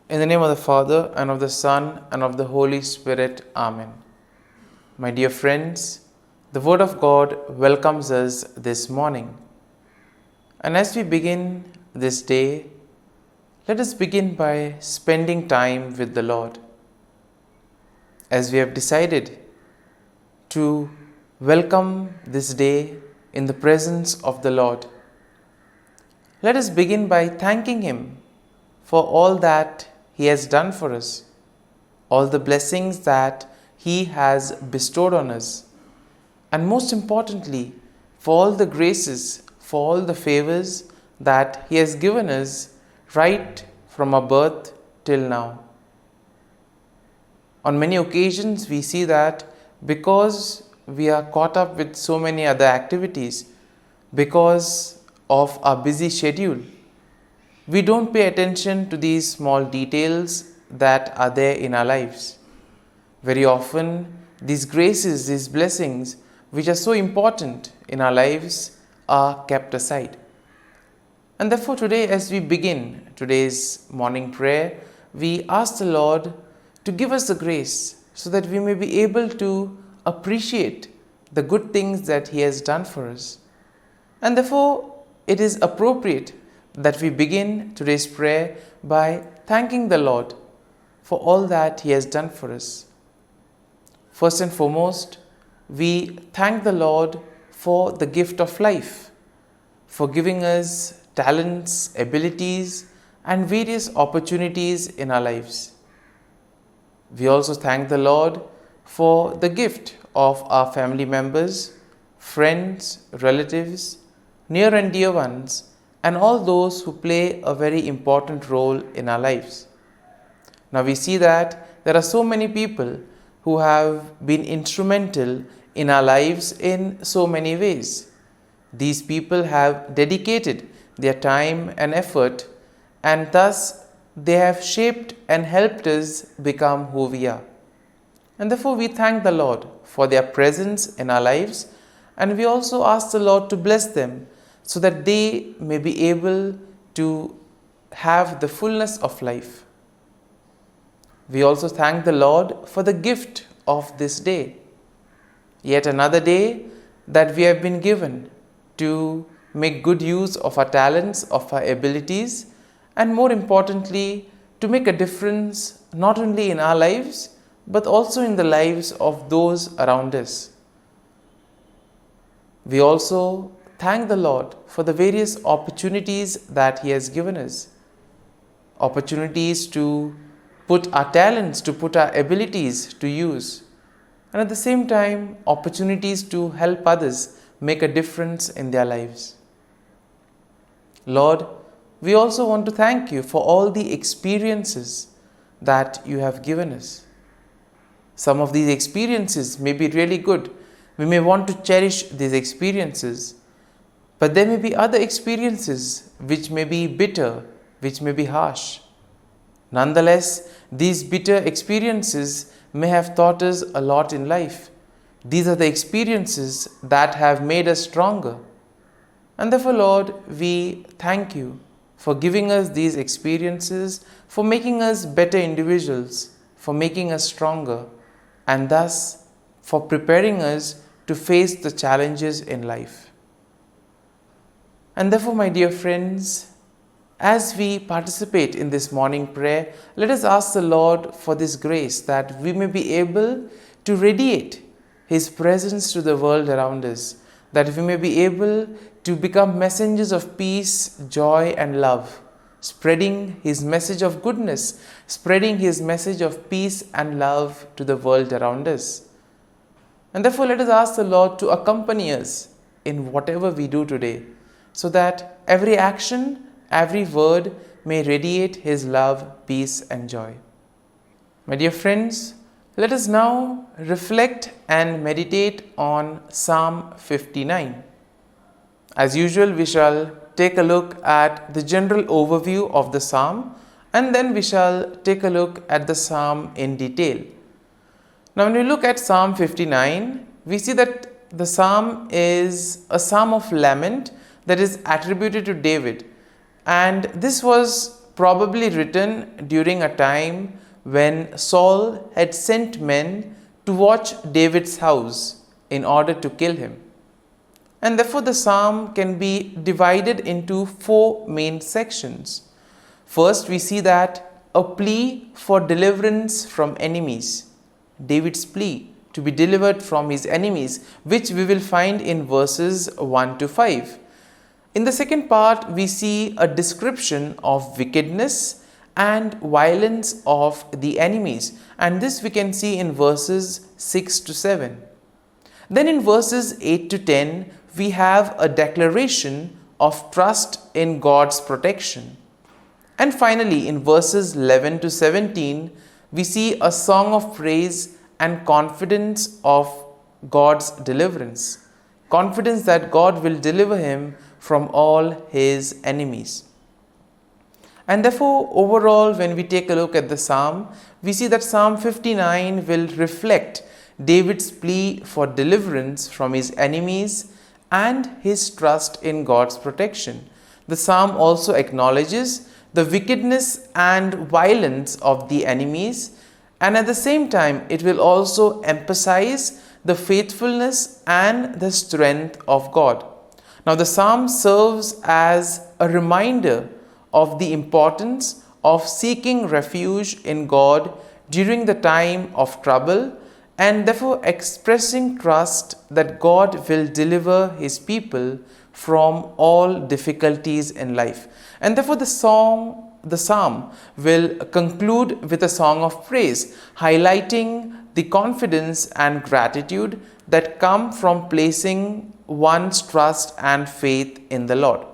In the name of the Father, and of the Son, and of the Holy Spirit. Amen. My dear friends, the Word of God welcomes us this morning. And as we begin this day, let us begin by spending time with the Lord. As we have decided to welcome this day in the presence of the Lord, let us begin by thanking Him for all that He has done for us, all the blessings that He has bestowed on us, and most importantly, for all the graces, for all the favors that He has given us right from our birth till now. On many occasions, we see that because we are caught up with so many other activities, because of our busy schedule, we don't pay attention to these small details that are there in our lives. Very often, these graces, these blessings, which are so important in our lives, are kept aside. And therefore, today, as we begin today's morning prayer, we ask the Lord to give us the grace so that we may be able to appreciate the good things that He has done for us. And therefore, it is appropriate that we begin today's prayer by thanking the Lord for all that He has done for us. First and foremost, we thank the Lord for the gift of life, for giving us talents, abilities, and various opportunities in our lives. We also thank the Lord for the gift of our family members, friends, relatives, near and dear ones, and all those who play a very important role in our lives. Now we see that there are so many people who have been instrumental in our lives in so many ways. These people have dedicated their time and effort, and thus they have shaped and helped us become who we are. And therefore we thank the Lord for their presence in our lives, and we also ask the Lord to bless them so that they may be able to have the fullness of life. We also thank the Lord for the gift of this day, yet another day that we have been given to make good use of our talents, of our abilities, and more importantly, to make a difference not only in our lives, but also in the lives of those around us. We also thank the Lord for the various opportunities that He has given us. Opportunities to put our talents, to put our abilities to use. And at the same time, opportunities to help others make a difference in their lives. Lord, we also want to thank You for all the experiences that You have given us. Some of these experiences may be really good. We may want to cherish these experiences. But there may be other experiences which may be bitter, which may be harsh. Nonetheless, these bitter experiences may have taught us a lot in life. These are the experiences that have made us stronger. And therefore, Lord, we thank You for giving us these experiences, for making us better individuals, for making us stronger, and thus for preparing us to face the challenges in life. And therefore, my dear friends, as we participate in this morning prayer, let us ask the Lord for this grace that we may be able to radiate His presence to the world around us, that we may be able to become messengers of peace, joy, and love, spreading His message of goodness, spreading His message of peace and love to the world around us. And therefore, let us ask the Lord to accompany us in whatever we do today, so that every action, every word may radiate His love, peace, and joy. My dear friends, let us now reflect and meditate on Psalm 59. As usual, we shall take a look at the general overview of the psalm, and then we shall take a look at the psalm in detail. Now, when we look at Psalm 59, we see that the psalm is a psalm of lament that is attributed to David. And this was probably written during a time when Saul had sent men to watch David's house in order to kill him. And therefore the psalm can be divided into four main sections. First, we see that a plea for deliverance from enemies. David's plea to be delivered from his enemies, which we will find in verses 1 to 5. In the second part, we see a description of wickedness and violence of the enemies, and this we can see in verses 6 to 7. Then in verses 8 to 10, we have a declaration of trust in God's protection. And finally, in verses 11 to 17, we see a song of praise and confidence of God's deliverance. Confidence that God will deliver him from all his enemies. And therefore, overall, when we take a look at the psalm, we see that Psalm 59 will reflect David's plea for deliverance from his enemies and his trust in God's protection. The psalm also acknowledges the wickedness and violence of the enemies, and at the same time, it will also emphasize the faithfulness and the strength of God. Now, the psalm serves as a reminder of the importance of seeking refuge in God during the time of trouble, and therefore expressing trust that God will deliver his people from all difficulties in life. And therefore the psalm will conclude with a song of praise, highlighting the confidence and gratitude that come from placing one's trust and faith in the Lord.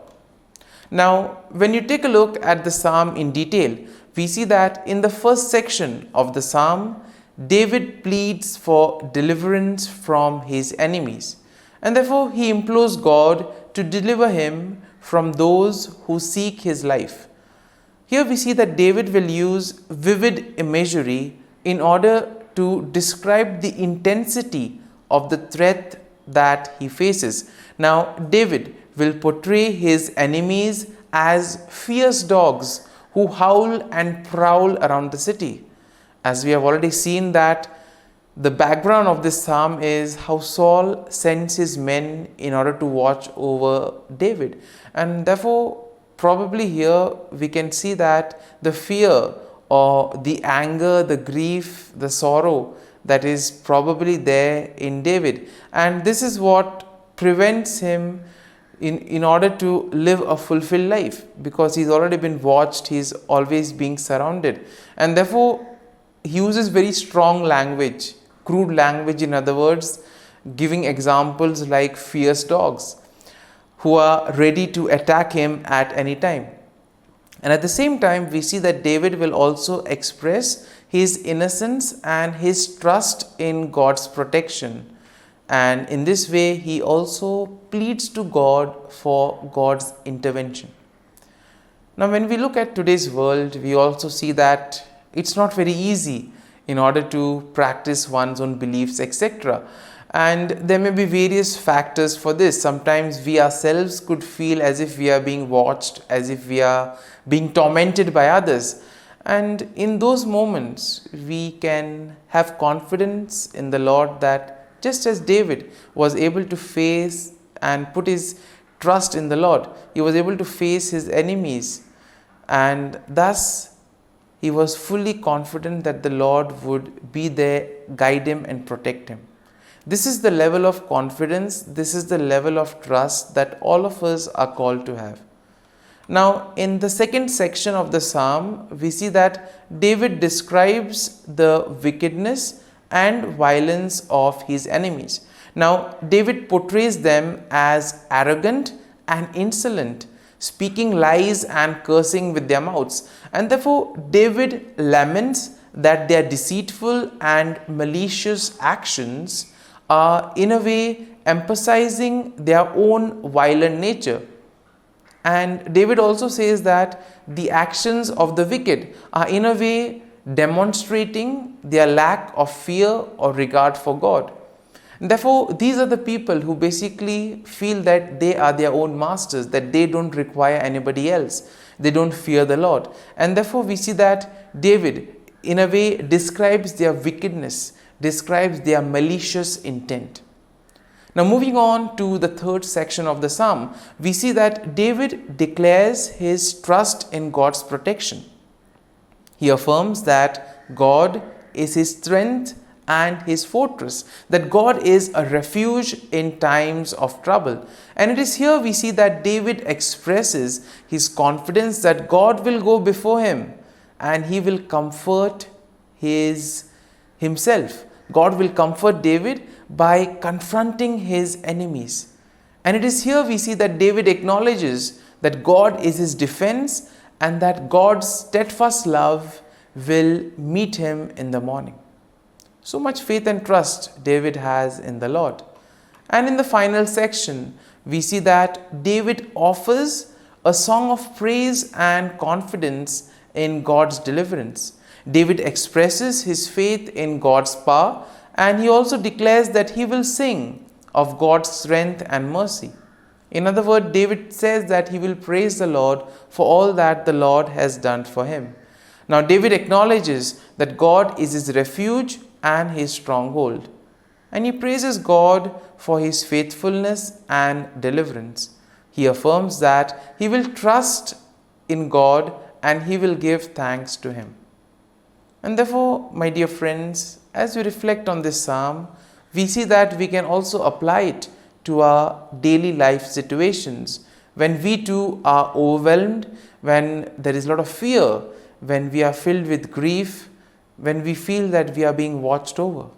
Now, when you take a look at the psalm in detail, we see that in the first section of the psalm, David pleads for deliverance from his enemies, and therefore he implores God to deliver him from those who seek his life. Here we see that David will use vivid imagery in order to describe the intensity of the threat that he faces. Now, David will portray his enemies as fierce dogs who howl and prowl around the city. As we have already seen that the background of this psalm is how Saul sends his men in order to watch over David. And therefore, probably here we can see that the fear or the anger, the grief, the sorrow that is probably there in David. And this is what prevents him in order to live a fulfilled life, because he's already been watched, he's always being surrounded. And therefore, he uses very strong language, crude language, in other words, giving examples like fierce dogs who are ready to attack him at any time. And at the same time, we see that David will also express his innocence and his trust in God's protection. And in this way, he also pleads to God for God's intervention. Now, when we look at today's world, we also see that it's not very easy in order to practice one's own beliefs, etc. And there may be various factors for this. Sometimes we ourselves could feel as if we are being watched, as if we are being tormented by others. And in those moments, we can have confidence in the Lord that just as David was able to face and put his trust in the Lord, he was able to face his enemies, and thus he was fully confident that the Lord would be there, guide him and protect him. This is the level of confidence, this is the level of trust that all of us are called to have. Now, in the second section of the psalm, we see that David describes the wickedness and violence of his enemies. Now, David portrays them as arrogant and insolent, speaking lies and cursing with their mouths. And therefore, David laments that their deceitful and malicious actions are in a way emphasizing their own violent nature. And David also says that the actions of the wicked are in a way demonstrating their lack of fear or regard for God. Therefore, these are the people who basically feel that they are their own masters, that they don't require anybody else. They don't fear the Lord. And therefore, we see that David, in a way, describes their wickedness, describes their malicious intent. Now, moving on to the third section of the psalm, we see that David declares his trust in God's protection. He affirms that God is his strength and his fortress, that God is a refuge in times of trouble. And it is here we see that David expresses his confidence that God will go before him and he will comfort himself. God will comfort David by confronting his enemies. And it is here we see that David acknowledges that God is his defense and that God's steadfast love will meet him in the morning. So much faith and trust David has in the Lord. And in the final section, we see that David offers a song of praise and confidence in God's deliverance. David expresses his faith in God's power, and he also declares that he will sing of God's strength and mercy. In other words, David says that he will praise the Lord for all that the Lord has done for him. Now, David acknowledges that God is his refuge and his stronghold, and he praises God for his faithfulness and deliverance. He affirms that he will trust in God and he will give thanks to him. And therefore, my dear friends, as we reflect on this psalm, we see that we can also apply it to our daily life situations. When we too are overwhelmed, when there is a lot of fear, when we are filled with grief, when we feel that we are being watched over,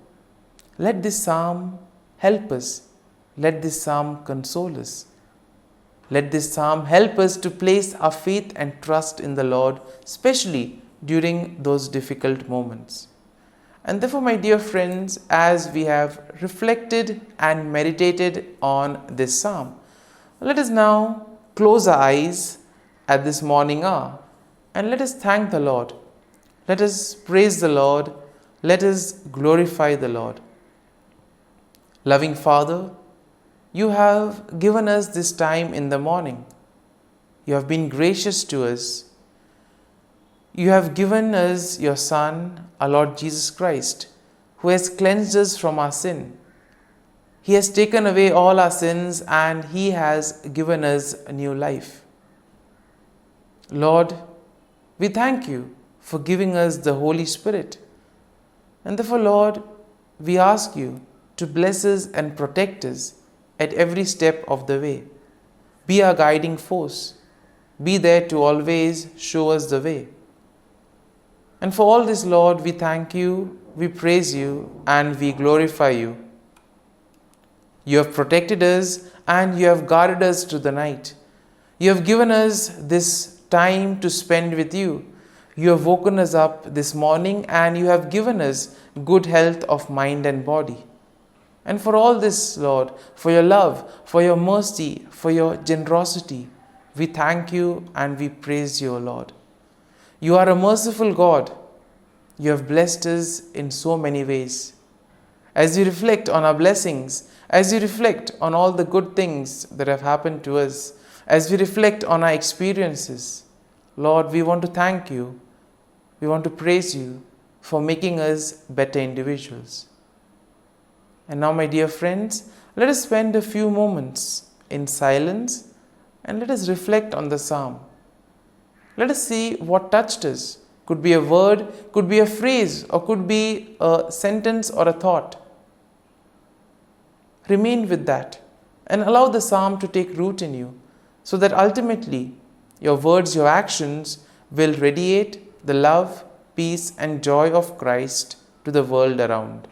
let this psalm help us. Let this psalm console us. Let this psalm help us to place our faith and trust in the Lord, especially during those difficult moments. And therefore, my dear friends, as we have reflected and meditated on this psalm, let us now close our eyes at this morning hour and let us thank the Lord. Let us praise the Lord. Let us glorify the Lord. Loving Father, you have given us this time in the morning. You have been gracious to us. You have given us your Son, our Lord Jesus Christ, who has cleansed us from our sin. He has taken away all our sins and He has given us a new life. Lord, we thank you for giving us the Holy Spirit. And therefore, Lord, we ask you to bless us and protect us at every step of the way. Be our guiding force. Be there to always show us the way. And for all this, Lord, we thank you, we praise you, and we glorify you. You have protected us and you have guarded us through the night. You have given us this time to spend with you. You have woken us up this morning and you have given us good health of mind and body. And for all this, Lord, for your love, for your mercy, for your generosity, we thank you and we praise you, O Lord. You are a merciful God. You have blessed us in so many ways. As you reflect on our blessings, as you reflect on all the good things that have happened to us, as we reflect on our experiences, Lord, we want to thank you. We want to praise you for making us better individuals. And now, my dear friends, let us spend a few moments in silence and let us reflect on the psalm. Let us see what touched us. Could be a word, could be a phrase, or could be a sentence or a thought. Remain with that and allow the psalm to take root in you so that ultimately your words, your actions will radiate the love, peace, and joy of Christ to the world around.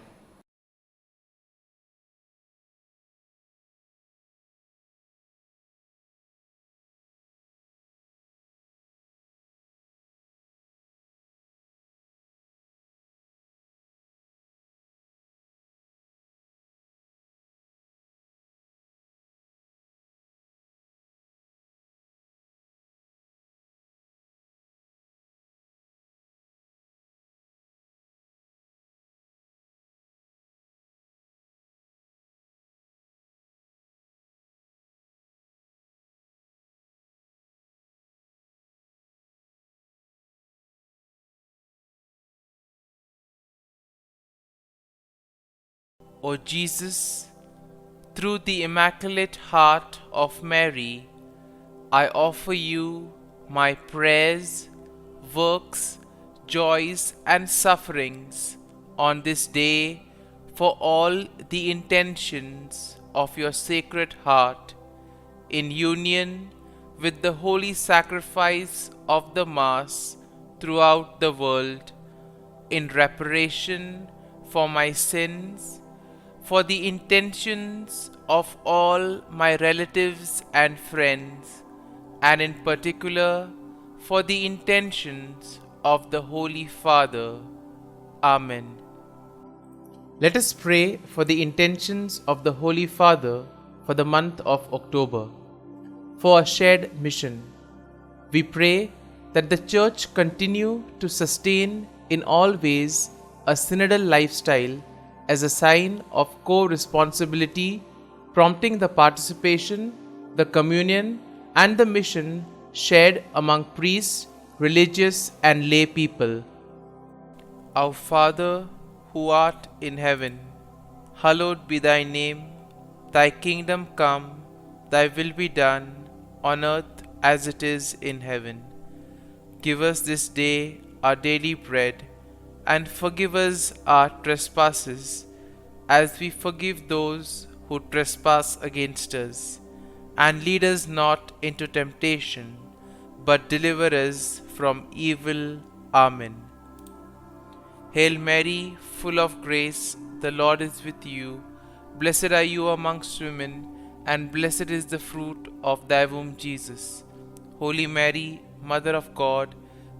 O Jesus, through the Immaculate Heart of Mary, I offer you my prayers, works, joys, and sufferings on this day for all the intentions of your Sacred Heart, in union with the holy sacrifice of the Mass throughout the world, in reparation for my sins, for the intentions of all my relatives and friends, and in particular for the intentions of the Holy Father. Amen. Let us pray for the intentions of the Holy Father for the month of October. For a shared mission, we pray that the Church continue to sustain in all ways a synodal lifestyle as a sign of co-responsibility, prompting the participation, the communion, and the mission shared among priests, religious, and lay people. Our Father, who art in heaven, hallowed be thy name. Thy kingdom come, thy will be done, on earth as it is in heaven. Give us this day our daily bread, and forgive us our trespasses, as we forgive those who trespass against us. And lead us not into temptation, but deliver us from evil. Amen. Hail Mary, full of grace, the Lord is with you. Blessed are you amongst women, and blessed is the fruit of thy womb, Jesus. Holy Mary, Mother of God,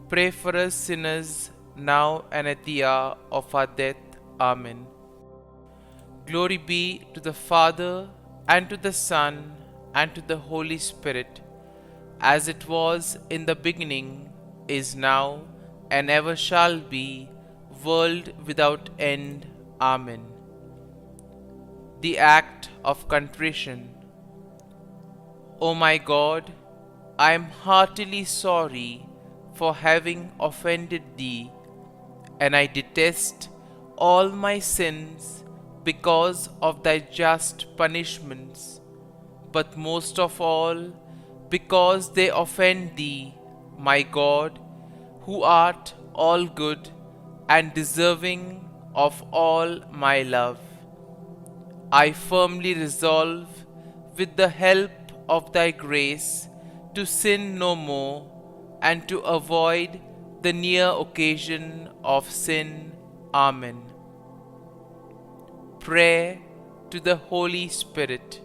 pray for us sinners, now and at the hour of our death. Amen. Glory be to the Father, and to the Son, and to the Holy Spirit, as it was in the beginning, is now, and ever shall be, world without end. Amen. The Act of Contrition. O my God, I am heartily sorry for having offended thee, and I detest all my sins because of thy just punishments, but most of all because they offend thee, my God, who art all good and deserving of all my love. I firmly resolve, with the help of thy grace, to sin no more, and to avoid the near occasion of sin. Amen. Prayer to the Holy Spirit.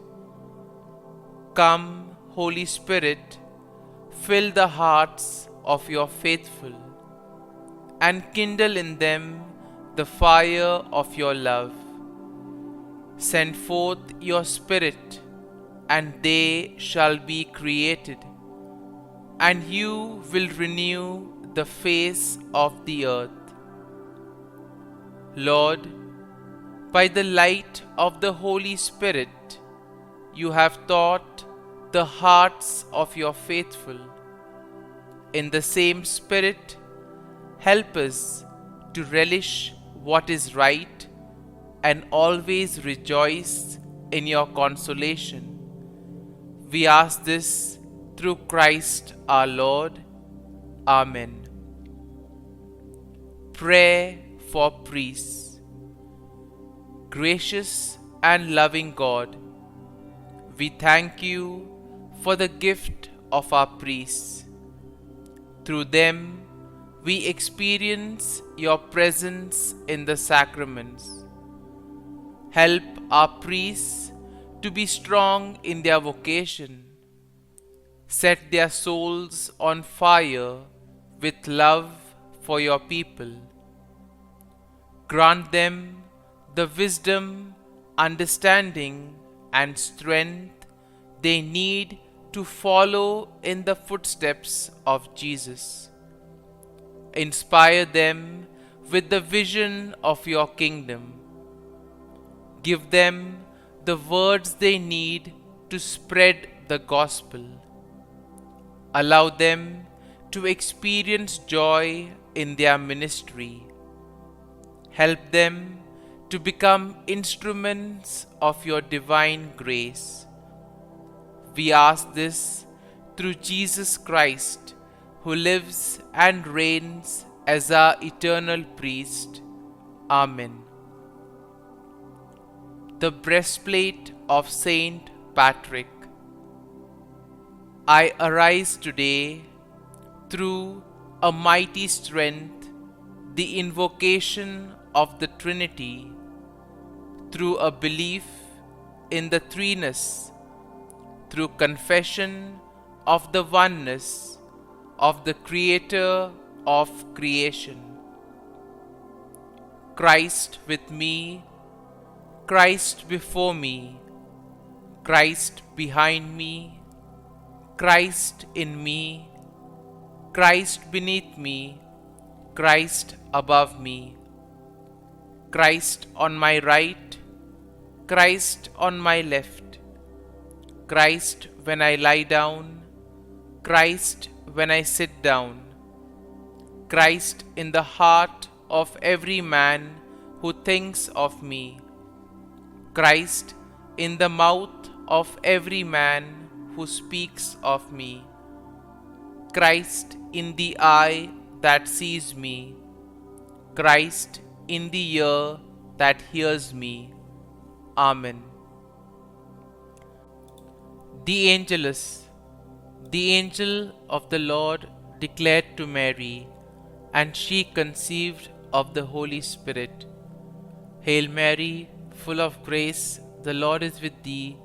Come, Holy Spirit, fill the hearts of your faithful, and kindle in them the fire of your love. Send forth your Spirit, and they shall be created, and you will renew the face of the earth. Lord, by the light of the Holy Spirit, you have taught the hearts of your faithful. In the same Spirit, help us to relish what is right and always rejoice in your consolation. We ask this through Christ our Lord. Amen. Prayer for priests. Gracious and loving God, we thank you for the gift of our priests. Through them, we experience your presence in the sacraments. Help our priests to be strong in their vocation. Set their souls on fire with love for your people. Grant them the wisdom, understanding, and strength they need to follow in the footsteps of Jesus. Inspire them with the vision of your kingdom. Give them the words they need to spread the gospel. Allow them to experience joy in their ministry. Help them to become instruments of your divine grace. We ask this through Jesus Christ, who lives and reigns as our eternal priest. Amen. The breastplate of Saint Patrick. I arise today through a mighty strength, the invocation of the Trinity, through a belief in the threeness, through confession of the oneness of the Creator of creation. Christ with me, Christ before me, Christ behind me, Christ in me, Christ beneath me, Christ above me, Christ on my right, Christ on my left, Christ when I lie down, Christ when I sit down, Christ in the heart of every man who thinks of me, Christ in the mouth of every man who speaks of me, Christ in the eye that sees me, Christ in the ear that hears me. Amen. The Angelus. The angel of the Lord declared to Mary, and she conceived of the Holy Spirit. Hail Mary, full of grace, the Lord is with thee.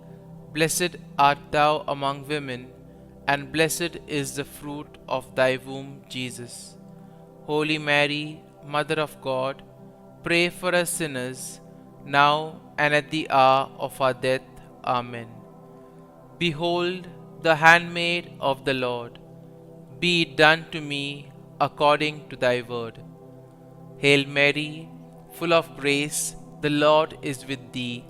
Blessed art thou among women, and blessed is the fruit of thy womb, Jesus. Holy Mary, Mother of God, pray for us sinners, now and at the hour of our death. Amen. Behold, the handmaid of the Lord, be it done to me according to thy word. Hail Mary, full of grace, the Lord is with thee.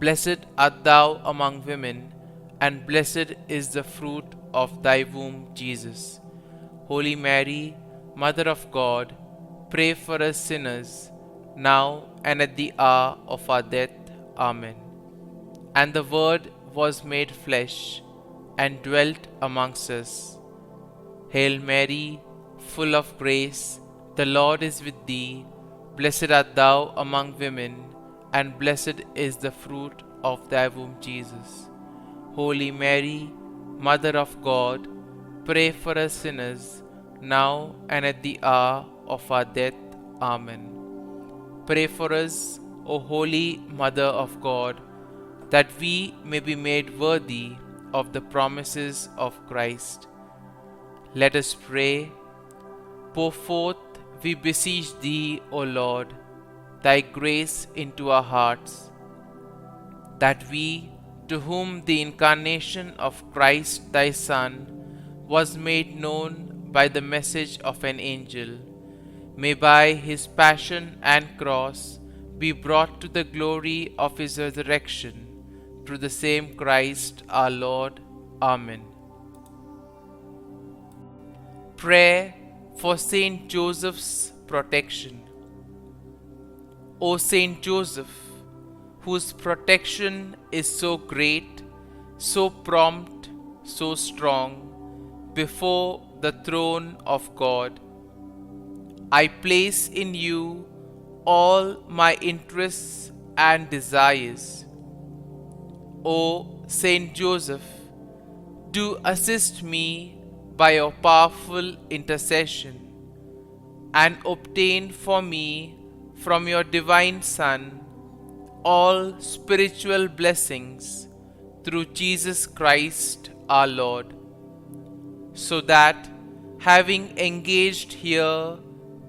Blessed art thou among women, and blessed is the fruit of thy womb, Jesus. Holy Mary, Mother of God, pray for us sinners, now and at the hour of our death. Amen. And the Word was made flesh, and dwelt amongst us. Hail Mary, full of grace, the Lord is with thee. Blessed art thou among women, and blessed is the fruit of thy womb, Jesus. Holy Mary, Mother of God, pray for us sinners, now and at the hour of our death. Amen. Pray for us, O Holy Mother of God, that we may be made worthy of the promises of Christ. Let us pray. Pour forth, we beseech thee, O Lord, thy grace into our hearts, that we, to whom the incarnation of Christ thy Son was made known by the message of an angel, may by his passion and cross be brought to the glory of his resurrection, through the same Christ our Lord. Amen. Prayer for Saint Joseph's protection. O Saint Joseph, whose protection is so great, so prompt, so strong, before the throne of God, I place in you all my interests and desires. O Saint Joseph, do assist me by your powerful intercession, and obtain for me from your divine Son all spiritual blessings through Jesus Christ our Lord, so that, having engaged here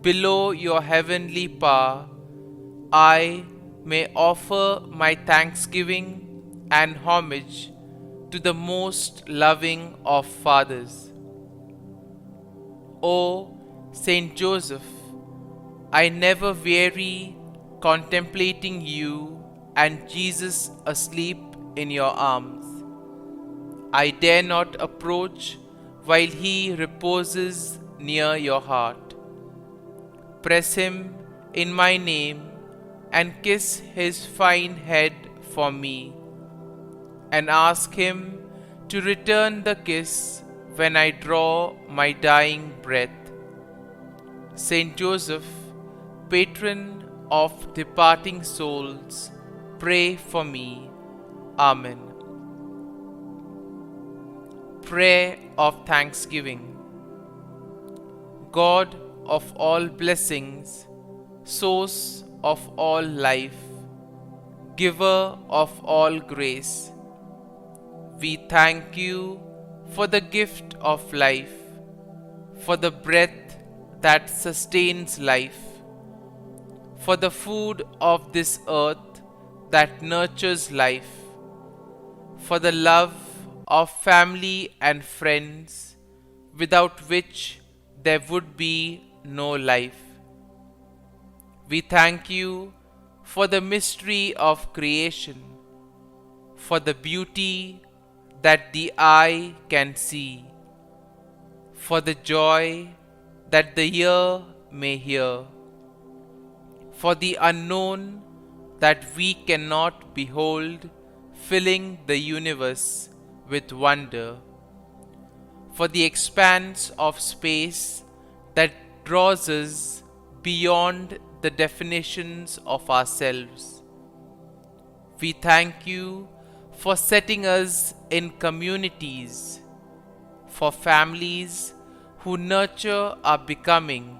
below your heavenly power, I may offer my thanksgiving and homage to the most loving of fathers. O Saint Joseph, I never weary contemplating you and Jesus asleep in your arms. I dare not approach while he reposes near your heart. Press him in my name and kiss his fine head for me, and ask him to return the kiss when I draw my dying breath. Saint Joseph, patron of departing souls, pray for me. Amen. Prayer of Thanksgiving. God of all blessings, source of all life, giver of all grace, we thank you for the gift of life, for the breath that sustains life, for the food of this earth that nurtures life, for the love of family and friends, without which there would be no life. We thank you for the mystery of creation, for the beauty that the eye can see, for the joy that the ear may hear, for the unknown that we cannot behold, filling the universe with wonder, for the expanse of space that draws us beyond the definitions of ourselves. We thank you for setting us in communities, for families who nurture our becoming,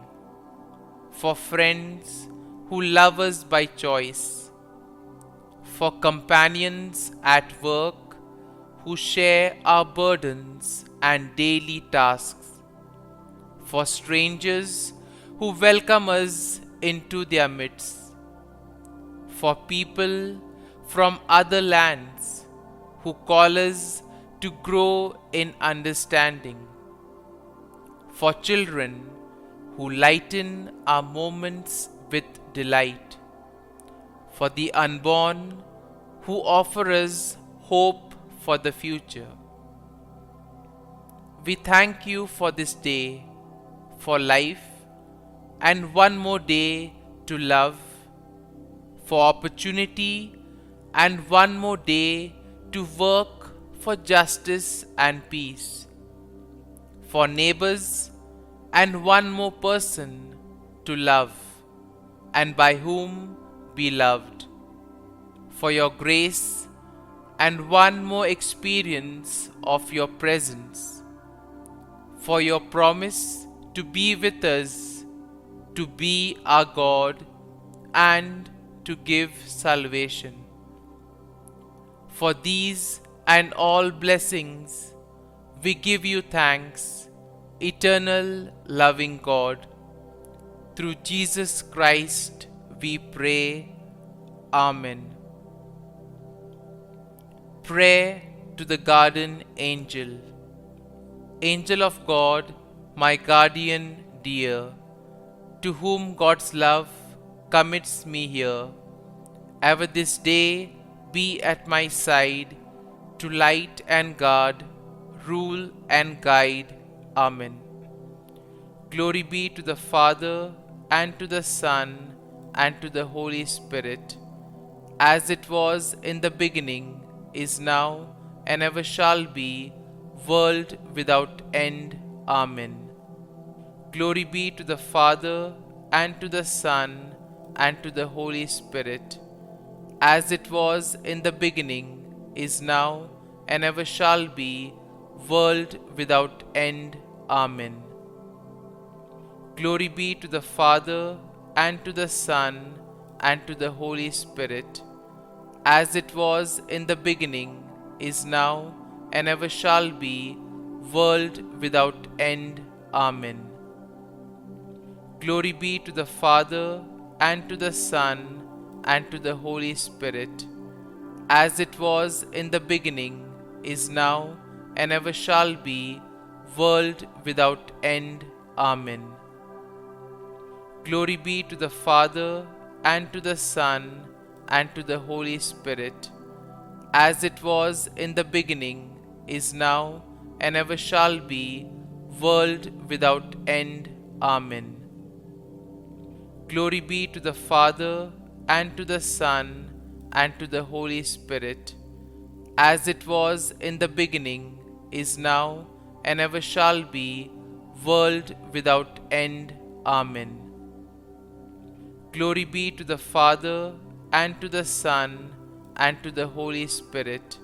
for friends who love us by choice, for companions at work who share our burdens and daily tasks, for strangers who welcome us into their midst, for people from other lands who call us to grow in understanding, for children who lighten our moments with delight, for the unborn who offer us hope for the future. We thank you for this day, for life, and one more day to love, for opportunity, and one more day to work for justice and peace, for neighbors, and one more person to love, and by whom be loved, for your grace, and one more experience of your presence, for your promise to be with us, to be our God, and to give salvation. For these and all blessings, we give you thanks, eternal loving God. Through Jesus Christ we pray. Amen. Prayer to the Guardian Angel. Angel of God, my guardian dear, to whom God's love commits me here, ever this day be at my side, to light and guard, rule and guide. Amen. Glory be to the Father, and to the Son, and to the Holy Spirit, as it was in the beginning, is now, and ever shall be, world without end. Amen. Glory be to the Father, and to the Son, and to the Holy Spirit, as it was in the beginning, is now, and ever shall be, world without end. Amen. Glory be to the Father, and to the Son, and to the Holy Spirit, as it was in the beginning, is now, and ever shall be, world without end. Amen. Glory be to the Father, and to the Son, and to the Holy Spirit, as it was in the beginning, is now, and ever shall be, world without end. Amen. Glory be to the Father, and to the Son, and to the Holy Spirit, as it was in the beginning, is now, and ever shall be, world without end. Amen. Glory be to the Father, and to the Son, and to the Holy Spirit, as it was in the beginning, is now, and ever shall be, world without end. Amen. Glory be to the Father, and to the Son, and to the Holy Spirit,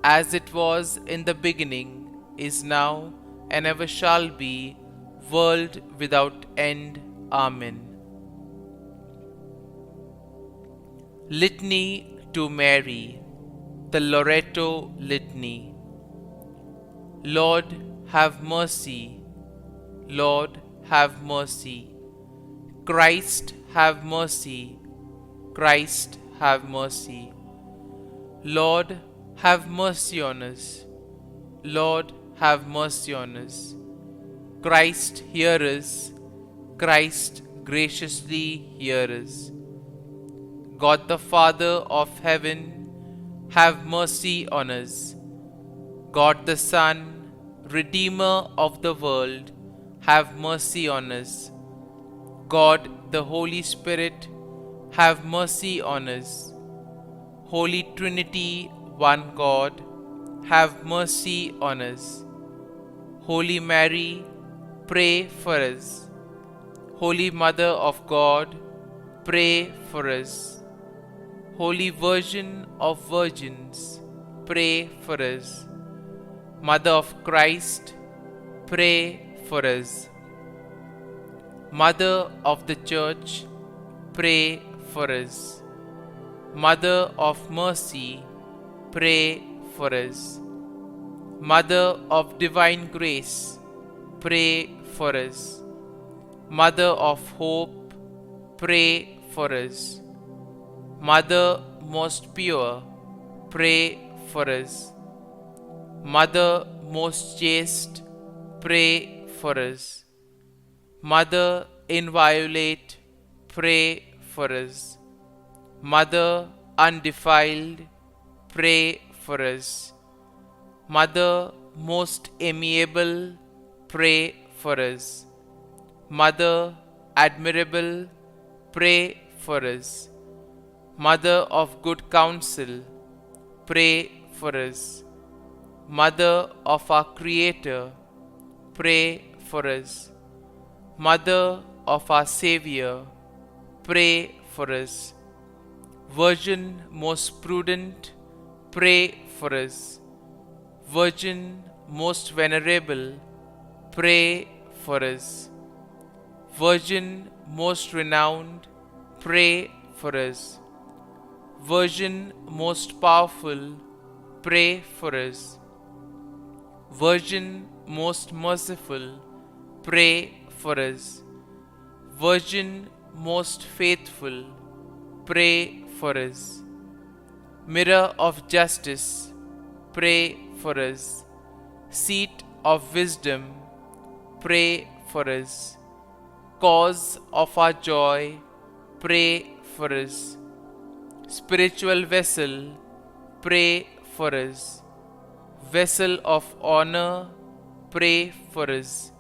as it was in the beginning, is now, and ever shall be, world without end. Amen. Litany to Mary, the Loreto Litany. Lord, have mercy. Lord, have mercy. Christ, have mercy. Christ, have mercy. Lord, have mercy on us. Lord, have mercy on us. Christ, hear us. Christ, graciously hear us. God the Father of heaven, have mercy on us. God the Son, Redeemer of the world, have mercy on us. God the Holy Spirit, have mercy on us. Holy Trinity, one God, have mercy on us. Holy Mary, pray for us. Holy Mother of God, pray for us. Holy Virgin of Virgins, pray for us. Mother of Christ, pray for us. Mother of the Church, pray for us. Mother of Mercy, pray for us. Mother of Divine Grace, pray for us. Mother of Hope, pray for us. Mother most pure, pray for us. Mother most chaste, pray for us. Mother inviolate, pray for us. Mother undefiled, pray for us. Mother most amiable, pray for us. Mother admirable, pray for us. Mother of good counsel, pray for us. Mother of our Creator, pray for us. Mother of our Savior, pray for us. Virgin most prudent, pray for us. Virgin most venerable, pray for us. Virgin most renowned, pray for us. Virgin most powerful, pray for us. Virgin most merciful, pray for us. Virgin most faithful, pray for us. Mirror of justice, pray for us. Seat of wisdom, pray for us. Cause of our joy, pray for us. Spiritual vessel, pray for us. Vessel of honor, pray for us.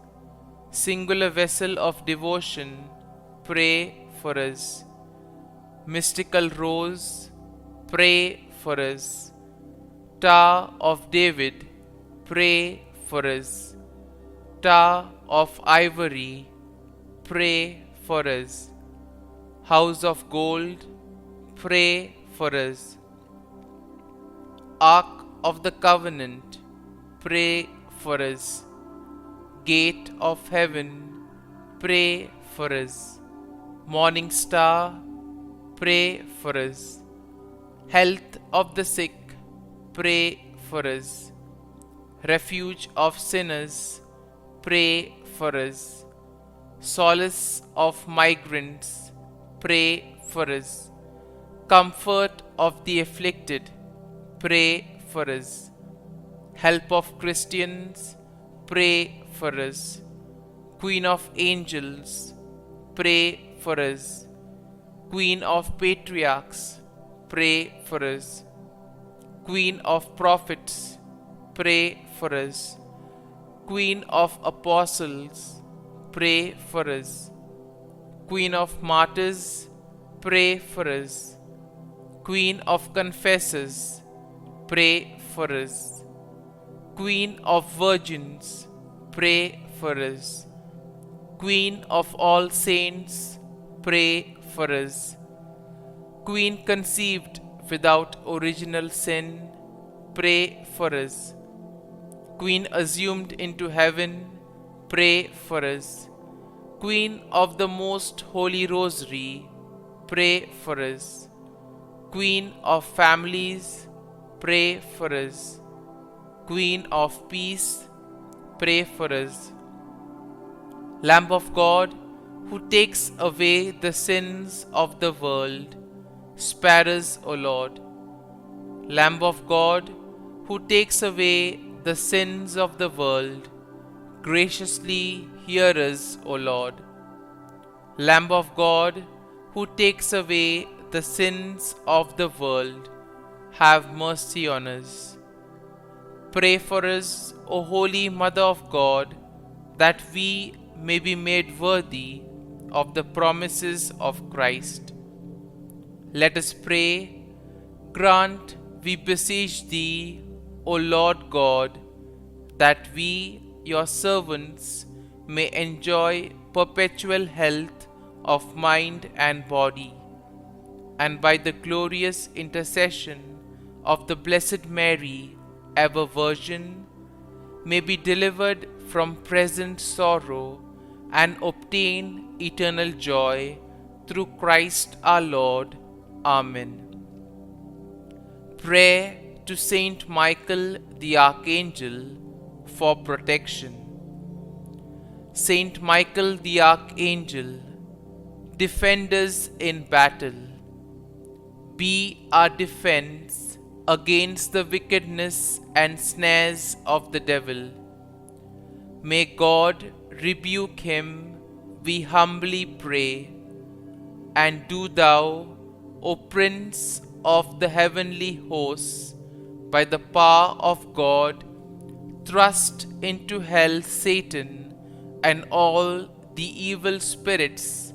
Singular vessel of devotion, pray for us. Mystical rose, pray for us. Tower of David, pray for us. Tower of ivory, pray for us. House of gold, pray for us. Ark of the Covenant, pray for us. Gate of heaven, pray for us. Morning star, pray for us. Health of the sick, pray for us. Refuge of sinners, pray for us. Solace of migrants, pray for us. Comfort of the afflicted, pray for us. Help of Christians, pray for us. Queen of angels, pray for us. Queen of patriarchs, pray for us. Queen of prophets, pray for us. Queen of apostles, pray for us. Queen of martyrs, pray for us. Queen of Confessors, pray for us. Queen of Virgins, pray for us. Queen of all saints, pray for us. Queen conceived without original sin, pray for us. Queen assumed into heaven, pray for us. Queen of the Most Holy Rosary, pray for us. Queen of families, pray for us. Queen of peace, pray for us. Lamb of God, who takes away the sins of the world, spare us, O Lord. Lamb of God, who takes away the sins of the world, graciously hear us, O Lord. Lamb of God, who takes away the sins of the world, have mercy on us. Pray for us, O Holy Mother of God, that we may be made worthy of the promises of Christ. Let us pray. Grant, we beseech Thee, O Lord God, that we, Your servants, may enjoy perpetual health of mind and body, and by the glorious intercession of the Blessed Mary, ever Virgin, may be delivered from present sorrow and obtain eternal joy through Christ our Lord. Amen. Prayer to Saint Michael the Archangel for protection. Saint Michael the Archangel, defend us in battle. Be our defense against the wickedness and snares of the devil. May God rebuke him, we humbly pray. And do Thou, O Prince of the heavenly hosts, by the power of God, thrust into hell Satan and all the evil spirits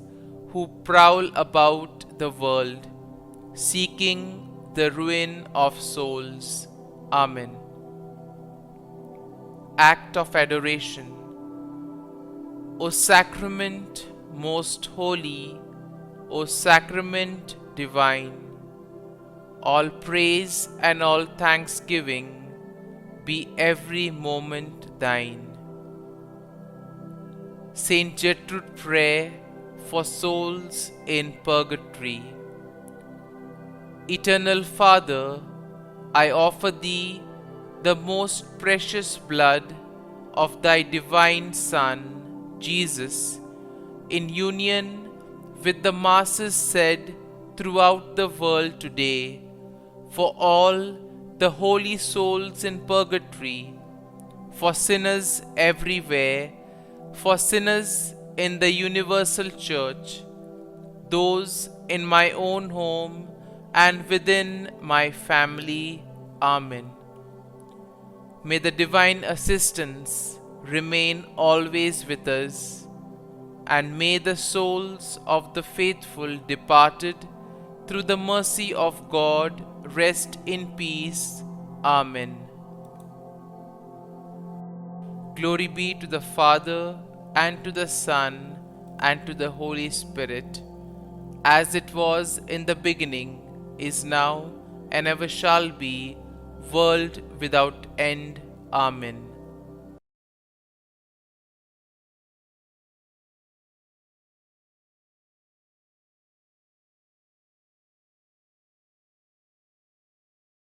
who prowl about the world, seeking the ruin of souls. Amen. Act of Adoration. O Sacrament most holy, O Sacrament divine, all praise and all thanksgiving be every moment Thine. Saint Gertrude Prayer for souls in purgatory. Eternal Father, I offer Thee the most precious blood of Thy divine Son, Jesus, in union with the masses said throughout the world today, for all the holy souls in purgatory, for sinners everywhere, for sinners in the universal church, those in my own home and within my family. Amen. May the divine assistance remain always with us, and may the souls of the faithful departed through the mercy of God rest in peace. Amen. Glory be to the Father, and to the Son, and to the Holy Spirit, as it was in the beginning, is now, and ever shall be, world without end. Amen.